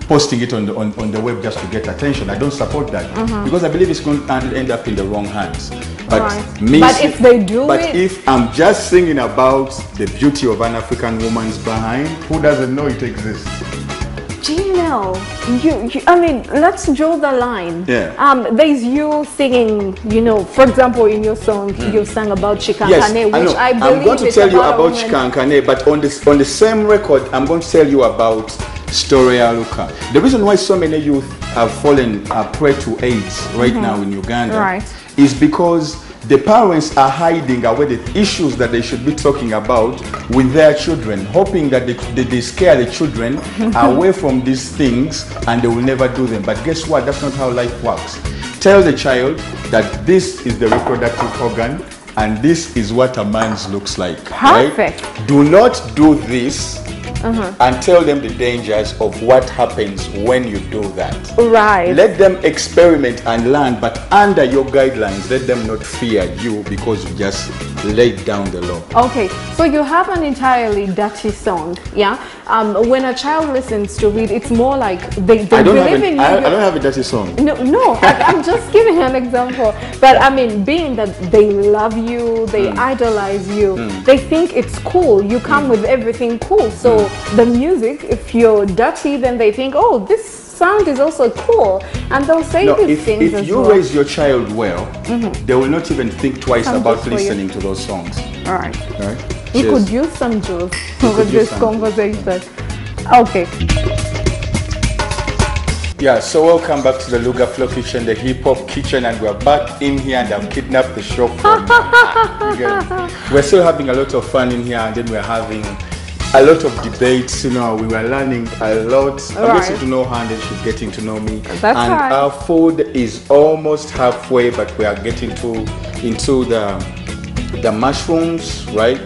posting it on the web just to get attention. I don't support that because I believe it's going to end up in the wrong hands. But if they do if I'm just singing about the beauty of an African woman's behind, who doesn't know it exists? GNL, I mean, let's draw the line. There's you singing, you know, for example, in your song, you sang about Chikankane, which I believe I'm going to tell you about Chikankane, but on the same record, I'm going to tell you about Storia Luka. The reason why so many youth have fallen prey to AIDS right now in Uganda is because the parents are hiding away the issues that they should be talking about with their children, hoping that they scare the children away from these things and they will never do them. But guess what? That's not how life works. Tell the child that this is the reproductive organ and this is what a man's looks like. Perfect. Right? Do not do this. And tell them the dangers of what happens when you do that. Right. Let them experiment and learn, but under your guidelines, let them not fear you because you just laid down the law. Okay, so you have an entirely dirty song, yeah? When a child listens to it, it's more like they believe in you. I don't have a dirty song. No, I'm just giving an example. But I mean, being that they love you, they idolize you, they think it's cool. You come with everything cool. So the music, if you're dirty, then they think, oh, this sound is also cool, and they'll say these things if you raise your child well, they will not even think twice about listening to those songs. All right. You could use some juice with this conversation. Okay. Yeah, so welcome back to the Luga Flow Kitchen, the hip hop kitchen, and we're back in here and I've kidnapped the show for you. We're still having a lot of fun in here, and then we're having a lot of debates, you know. We were learning a lot. I'm getting to know her and then she's getting to know me. Our food is almost halfway, but we are getting into the mushrooms, right?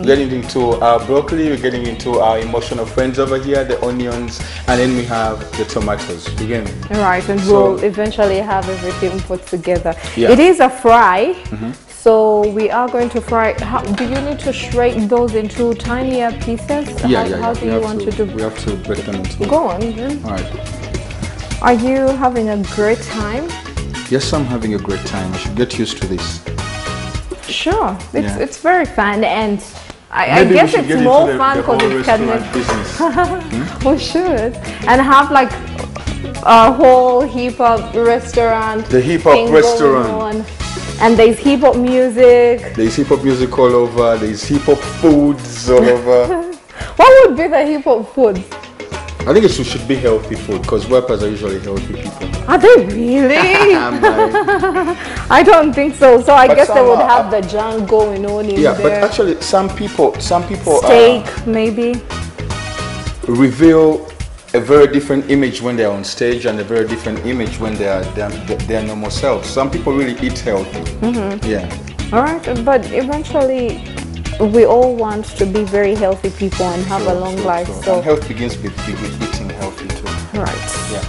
Getting into our broccoli, we're getting into our emotional friends over here, the onions, and then we have the tomatoes again. Right, and we'll eventually have everything put together. It is a fry. So we are going to fry. Do you need to shred those into tinier pieces? How do you want to do? We have to break them into. Go on. All right. Are you having a great time? Yes, I'm having a great time. I should get used to this. Sure, it's very fun, and I guess it's more fun because it's business. We should, and have like a whole hip hop restaurant. The hip hop restaurant. And there's hip hop music. There's hip hop music all over. There's hip hop foods all over. What would be the hip hop foods? I think it should be healthy food because rappers are usually healthy people. Are they really? I don't think so. So I guess they would have the junk going on in there. Yeah, but actually some people steak maybe reveal a very different image when they're on stage and a very different image when they're their normal selves. Some people really eat healthy. Yeah. All right, but eventually we all want to be very healthy people and have a long life. So and health begins with eating healthy too. Right. Yeah.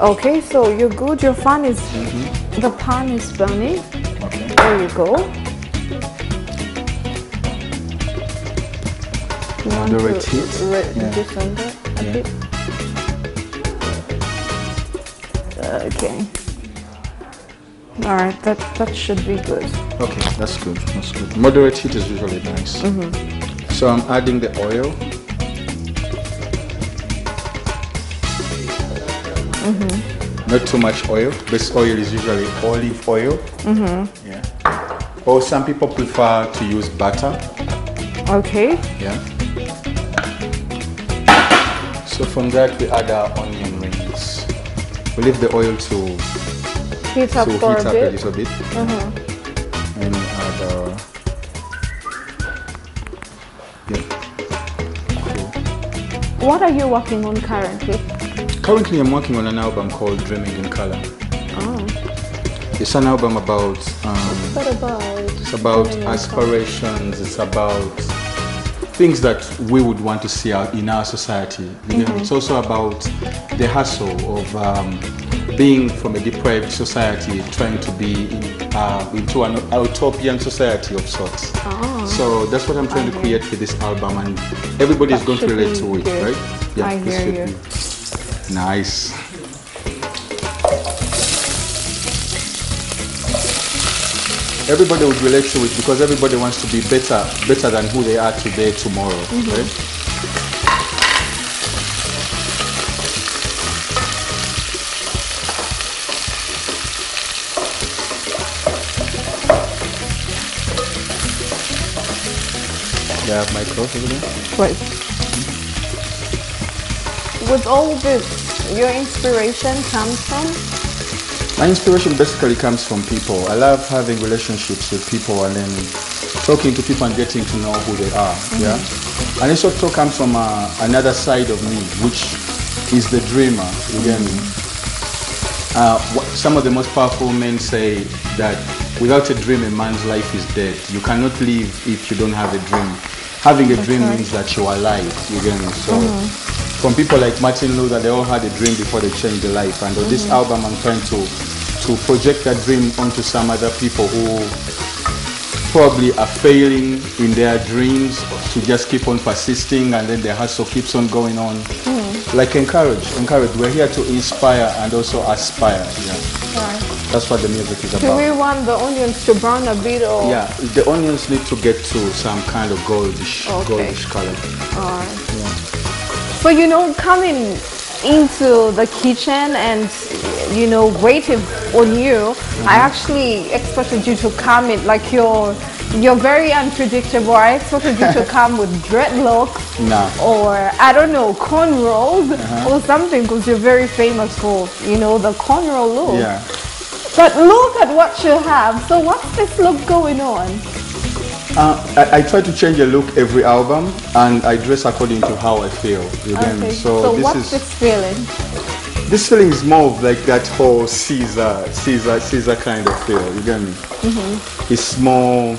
Okay, so you're good. Your fan is the pan is burning. Okay. There you go. You want Moderate to heat. reduce on that a bit? Okay. All right, that should be good. Okay, that's good. That's good. Moderate heat is usually nice. So I'm adding the oil. Not too much oil. This oil is usually olive oil. Yeah. Or some people prefer to use butter. Okay. Yeah. So from that we add our onion rings. We leave the oil to Heat up for a a bit. little bit. And we add our What are you working on currently? Currently I'm working on an album called Dreaming in Color. Oh. It's an album about What about? it's about aspirations, it's about things that we would want to see out in our society. You know, it's also about the hustle of being from a deprived society, trying to be into an utopian society of sorts. Oh. So that's what I'm trying to create with this album, and everybody is going to relate to it, good. right? Yeah, I hear you. Be nice. Everybody would relate to it because everybody wants to be better than who they are today, tomorrow, right? Do I have my clothes over there? Right. With all this, your inspiration comes from? My inspiration basically comes from people. I love having relationships with people and then talking to people and getting to know who they are. Yeah, and it also comes from another side of me, which is the dreamer. You get me? Some of the most powerful men say that without a dream, a man's life is dead. You cannot live if you don't have a dream. Having a dream means that you are alive. You get me? So. From people like Martin Luther, they all had a dream before they changed their life. And on this album, I'm trying to project that dream onto some other people who probably are failing in their dreams to just keep on persisting, and then their hustle keeps on going on. Like encourage. We're here to inspire and also aspire. Yeah. Right. That's what the music is Do about. we want the onions to brown a bit or? Yeah, the onions need to get to some kind of goldish color. All right. Yeah. So, you know, coming into the kitchen and, you know, waiting on you, I actually expected you to come in, like you're very unpredictable. I expected you to come with dreadlocks or, I don't know, cornrows or something, because you're very famous for, you know, the cornrow look. Yeah. But look at what you have. So what's this look going on? I try to change a look every album, and I dress according to how I feel. Okay. So this what's this feeling? This feeling is more of like that whole Caesar kind of feel. You get me? It's more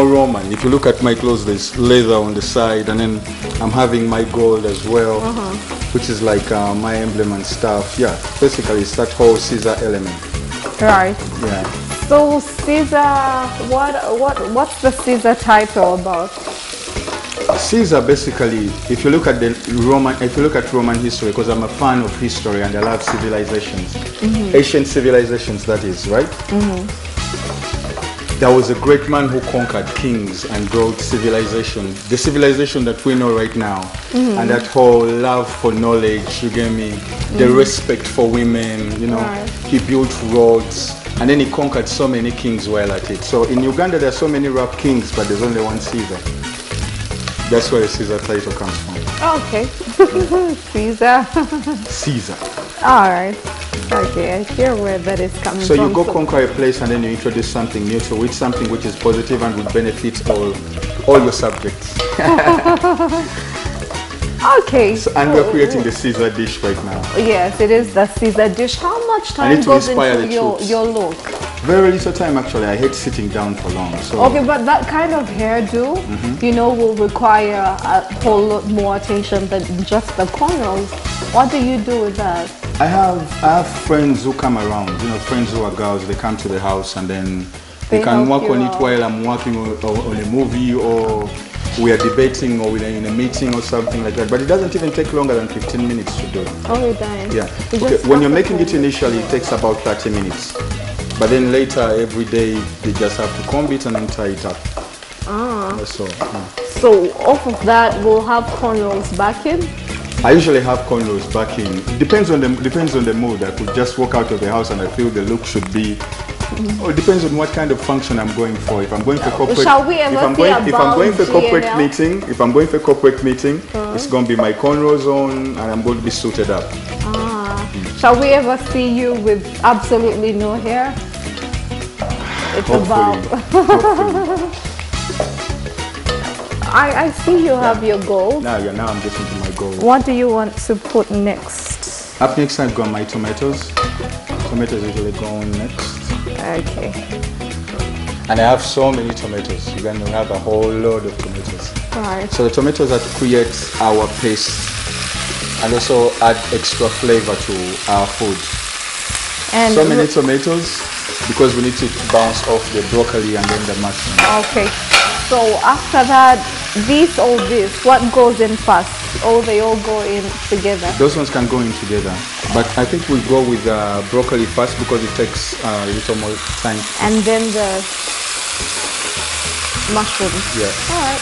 Roman. If you look at my clothes, there's leather on the side, and then I'm having my gold as well, which is like my emblem and stuff. Yeah, basically it's that whole Caesar element. Right. Yeah. So Caesar, what's the Caesar title about? Caesar basically, if you look at Roman history, because I'm a fan of history and I love civilizations, ancient civilizations, that is, right? There was a great man who conquered kings and built civilization, the civilization that we know right now, and that whole love for knowledge, you get me, the respect for women, you know, he built roads, and then he conquered so many kings while at it. So in Uganda there are so many rap kings, but there's only one Caesar. That's where the Caesar title comes from. Okay. Caesar. Caesar. All right. Okay, I hear where that is coming so from. So you go conquer a place and then you introduce something new to it, something which is positive and would benefit all your subjects. Okay. So, and we're creating the Caesar dish right now. Yes, it is the Caesar dish. How much time goes into your look? Very little time, actually. I hate sitting down for long. So. Okay, but that kind of hairdo, you know, will require a whole lot more attention than just the cornrows. What do you do with that? I have friends who come around, you know, friends who are girls. They come to the house and then they can work on it while I'm working on a movie, or we are debating, or we're in a meeting or something like that. But it doesn't even take longer than 15 minutes to do. Oh, it does. Yeah. Okay. When you're making it initially, it takes about 30 minutes. But then later, every day, they just have to comb it and then tie it up. That's all. So off of that, we'll have cornrows back in? I usually have cornrows back in. It depends on the mood. I could just walk out of the house and I feel the look should be. It depends on what kind of function I'm going for. If I'm going for corporate, Shall we ever if I'm going for corporate meeting, it's going to be my cornrows on, and I'm going to be suited up. Shall we ever see you with absolutely no hair? It's Hopefully. I see you have your goals. Now I'm getting to my goal. What do you want to put next? Up next, I've got my tomatoes. Tomatoes usually go on next. Okay. And I have so many tomatoes. You're going to have a whole load of tomatoes. Right. So the tomatoes are to create our paste and also add extra flavor to our food. And so many tomatoes because we need to bounce off the broccoli and then the mushroom. Okay. So after that, what goes in first? Oh, they all go in together? Those ones can go in together. But I think we'll go with broccoli first because it takes a little more time. And then the mushrooms. Yeah. All right.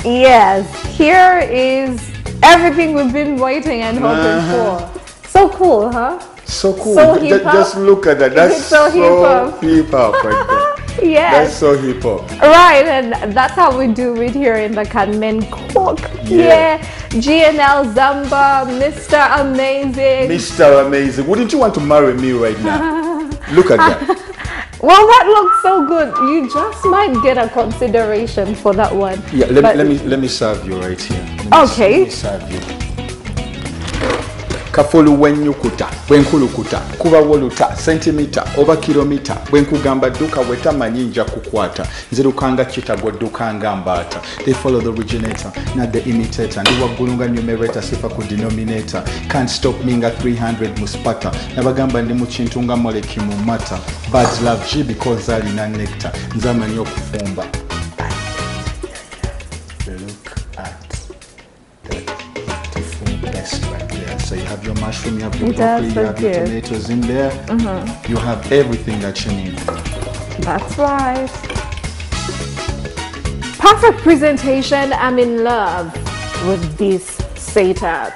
Yes, here is everything we've been waiting and hoping for. So cool, huh? So cool. So hip-hop. Just look at that. That's so hip-hop right there. Yes. That's so hip-hop. Right, and that's how we do it here in the Kanmen Cook. Yeah. GNL Zamba, Mr. Amazing. Mr. Amazing. Wouldn't you want to marry me right now? Look at that. Well, that looks so good. You just might get a consideration for that one. Yeah, let me serve you right here. Okay. Let me serve you. Kafulu wenyukuta, wenkulukuta, kuba woluta, centimeter, over kilometer, wenkugamba duka weta manyinja kukwata, nzirukanga chita gwa dukanga mbata. They follow the originator, not the imitator. Ndiwa gulunga numerator, sifa ku denominator. Can't stop me nga 300 muspata. Nabagamba ndi muchintunga moleki mumata. Birds love G because ali na nectar. Nzama nyo kufumba. Look at the full best right there. So you have your mushroom, you have your broccoli, you have your tomatoes in there. You have everything that you need. That's right. Perfect presentation. I'm in love with this setup.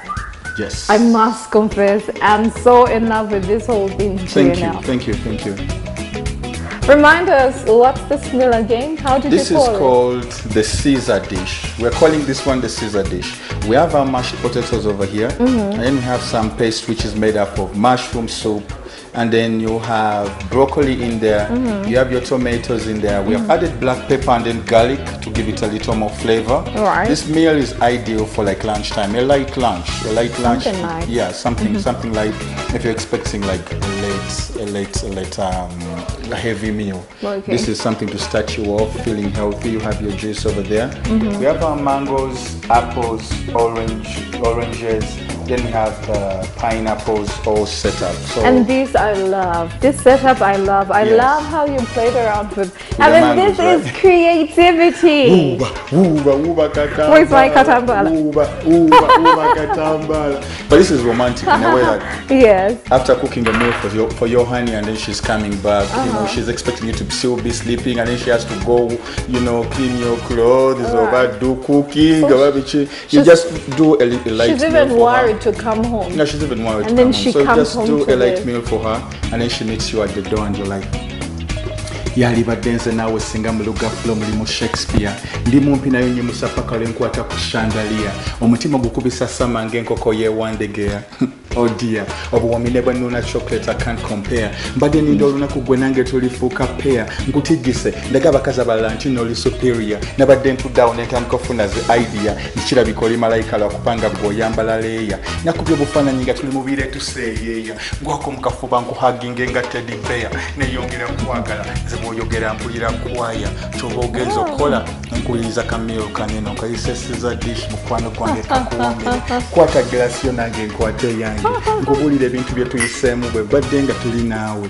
Yes. I must confess, I'm so in love with this whole thing. Thank you. Remind us, what's this meal again? How did you call it? This is called the Caesar dish. We're calling this one the Caesar dish. We have our mashed potatoes over here, and then we have some paste which is made up of mushroom soup, and then you have broccoli in there. You have your tomatoes in there. We have added black pepper and then garlic to give it a little more flavor. Right. This meal is ideal for like lunchtime, a light lunch. Something light. Yeah, something like if you're expecting like a heavy meal. Okay. This is something to start you off feeling healthy. You have your juice over there. We have our mangoes, apples, oranges, then we have pineapples all set up. So and these I love. This setup I love. I love how you played around with. I mean, mangoes, this is creativity. Where's my katambala? But this is romantic in a way that Yes. after cooking a meal for your honey, and then she's coming back, you know, she's expecting you to still be sleeping, and then she has to go, you know, clean your clothes or do cooking. You just do a light She's meal even for worried her. to come home. No, she's even worried And to then come she home. So comes just home do to a light this. meal for her, and then she meets you at the door, and you're like, yalibadde nze naawe singa mu lugaffulo mulimu Shakespeare ndi mumpi nayo nyimusa paka lwenkwata ku chandalier omutima gukubisa sama ng'enkoko yeewandegera oh dear obuwami ne bwanuna chocolate I can't compare mbadde ninda olunaku gwe nange tulifuuka pair nkutigise ndaga abakazi abalala nti noli superior nabadde ntuddawo netandika okufuna zi idea nkirabika oli malayika lwakupanga gweoyambala leeya nakubye obufaananyi nga tuli mubire tuseeyeeya gwako mukafuba nkuhaginge nga teddy bear neyongera kwagala nze bw'oyogera mpulira kwaya kyova ogenza okukola nkuwuliriza kamiro kanene okayisesiza dish mukwano gwange kakuwomere kwata gelasiyo nange nkwate yange nkubulira ebintu bye tuyiseemu bwe badde nga tuli naawe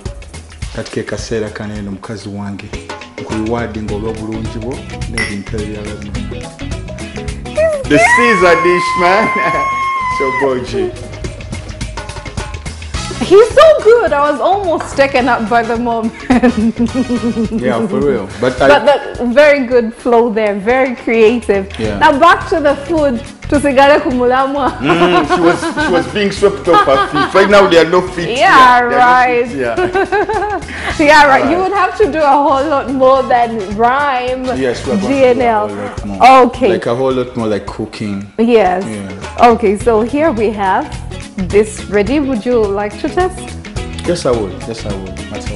kati ke kaseera kanene mukazi wange nkuyiwaadi ng'olw'obulungi bwo n'ebintu ebirala bino. The Caesar dish, man. So boy. He's so good. I was almost taken up by the moment. Yeah, for real. But the very good flow there, very creative. Yeah. Now back to the food. Tusigale kumulamwa. She was being swept off her feet. Right now there are no feet. Yeah, here. right. There are no feet here. Yeah, right. You would have to do a whole lot more than rhyme. Yes, we're going to do a whole lot more. Okay. Like a whole lot more like cooking. Yes. Yeah. Okay, so here we have this ready. Would you like to test? Yes, I would. Yes, I would. Myself.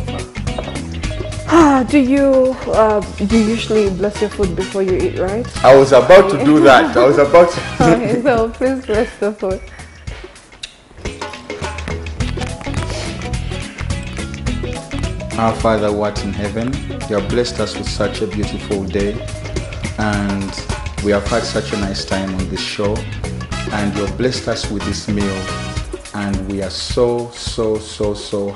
Do you usually bless your food before you eat, right? I was about to do that. I was about to. Okay, so please bless the food. Our Father who art in heaven, you have blessed us with such a beautiful day, and we have had such a nice time on this show, and you have blessed us with this meal, and we are so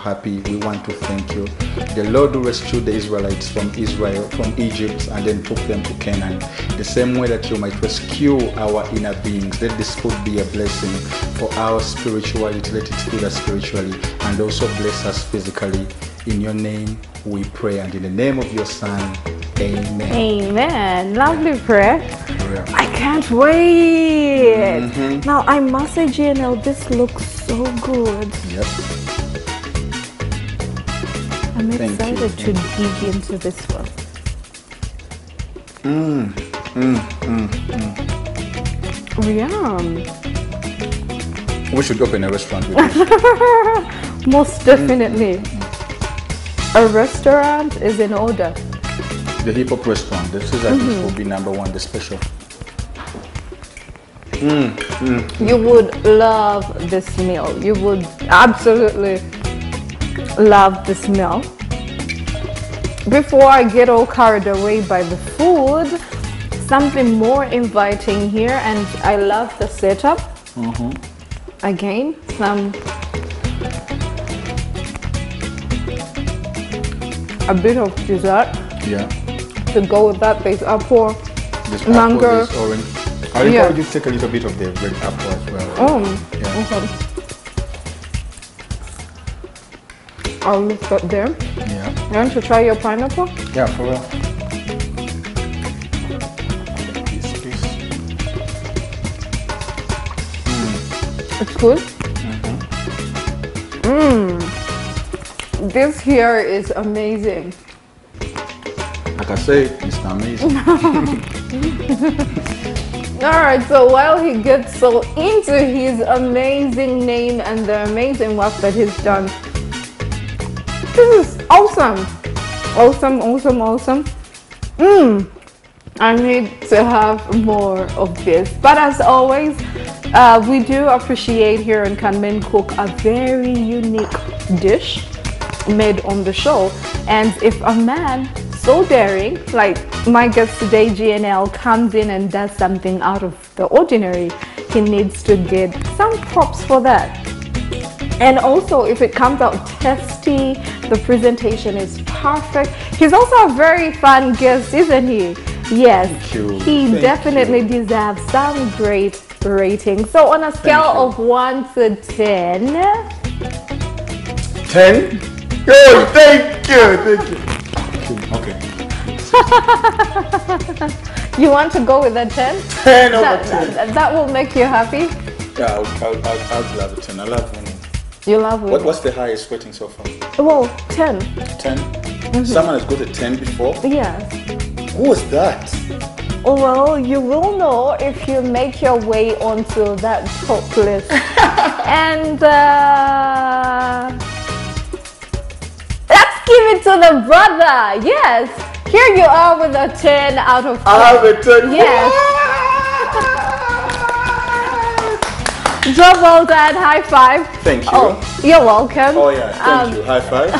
happy. We want to thank you. The Lord who rescued the Israelites from Egypt and then took them to Canaan, the same way that you might rescue our inner beings. Let this food be a blessing for our spirituality. Let it feed us spiritually and also bless us physically. In your name we pray, and in the name of your Son, amen. Amen. Lovely prayer. I can't wait. Now I must say, GNL, this looks so good. Yep. I'm excited to dig into this one. Yum. We should open a restaurant with this. Most definitely. A restaurant is in order. The hip hop restaurant. This is dish will be #1, the special. You would love this meal. You would absolutely love this meal. Before I get all carried away by the food, something more inviting here, and I love the setup. Again, a bit of dessert. Yeah. To go with that, there's apple, This mango. apple, this orange. I will probably take a little bit of the red apple as well. Yeah. Okay. I'll leave that there. Yeah. You want to try your pineapple? Yeah, for real. Please. It's good. This here is amazing. Like I say, it's amazing. Alright, so while he gets so into his amazing name and the amazing work that he's done, this is awesome. Awesome. I need to have more of this. But as always, we do appreciate here in Can Men Cook a very unique dish made on the show. And if a man so daring, like my guest today, GNL, comes in and does something out of the ordinary, he needs to get some props for that. And also, if it comes out tasty, the presentation is perfect. He's also a very fun guest, isn't he? Yes, he definitely deserves some great rating. So on a scale of 1 to 10. 10? Oh, thank you. Okay. You want to go with a 10? 10 over 10. That will make you happy? Yeah, I'll love a 10. I love winning. You love winning? What's the highest rating so far? Well, 10. 10? Someone has got a 10 before? Yes. Who was that? Well, you will know if you make your way onto that top list. And let's give it to the brother. Yes. Here you are with a 10 out of 10. I have a 10. Yes. Job well done. High five. Thank you. Oh, you're welcome. Oh yeah, thank you. High five.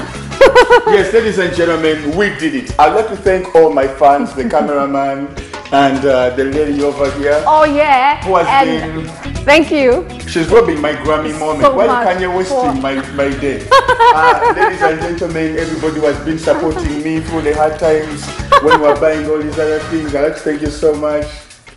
Yes, ladies and gentlemen, we did it. I'd like to thank all my fans, the cameraman, and the lady over here. Oh yeah. Who has been... Thank you. She's rubbing my Grammy moment. So Why can't you wasting my day? Ladies and gentlemen, everybody who has been supporting me through the hard times when we were buying all these other things. I'd like to thank you so much.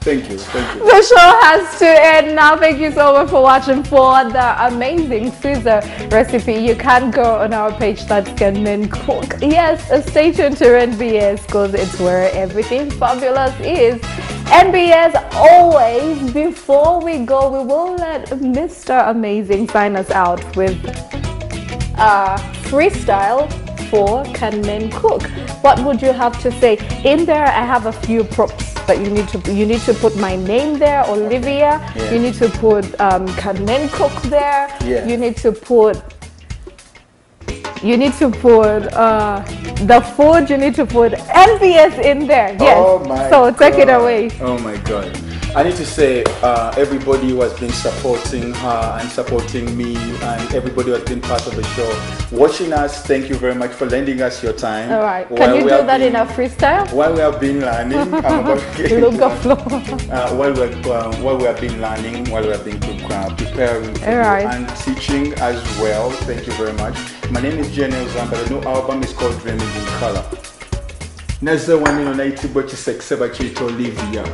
Thank you. The show has to end now. Thank you so much for watching. For the amazing Caesar recipe, you can go on our page, that's GNL Cook. Yes, stay tuned to NBS because it's where everything fabulous is. NBS always, before we go, we will let Mr. Amazing sign us out with freestyle for GNL Cook. What would you have to say? In there, I have a few props that you need to put my name there, Olivia. Yeah. You need to put GNL Cook there. Yeah. You need to put the food. You need to put NBS in there. Yes. Oh my so take it away. Oh my God. I need to say everybody who has been supporting her and supporting me, and everybody who has been part of the show, watching us, thank you very much for lending us your time. All right. Can you do that in a freestyle? While we have been learning, I'm about to get while we have been learning, while we have been preparing for you and teaching as well. Thank you very much. My name is GNL Zamba. The new album is called Dreaming in Color. Naza wanino naitibwa kisekiseba kiyita Olivia.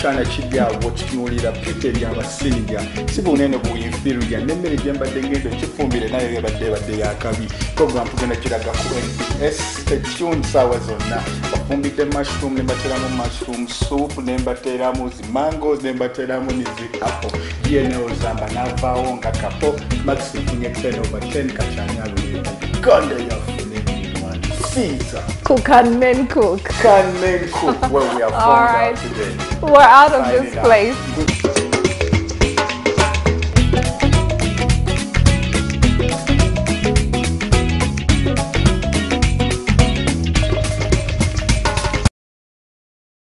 Chana chidya wachitunuulira Prepaired abasirya. Si bunene buyinfirya n'emmere gye mbadde ngenda okifumbire nayo ebadde yakabi. Program tugenda kiraga ku NBS. Stay tuned saawa zonna. Bafumbidde mushroom ne mbateramu mushroom soup ne mbateramu mangoes ne mbateramu zi apple. GNL Zamba n'avaawo nga kapo Maxi funye 10 over 10 kachani alulira. Gonda yafune. Caesar. Cook GNL Cook. GNL Cook, where we are from today. We're out of this place.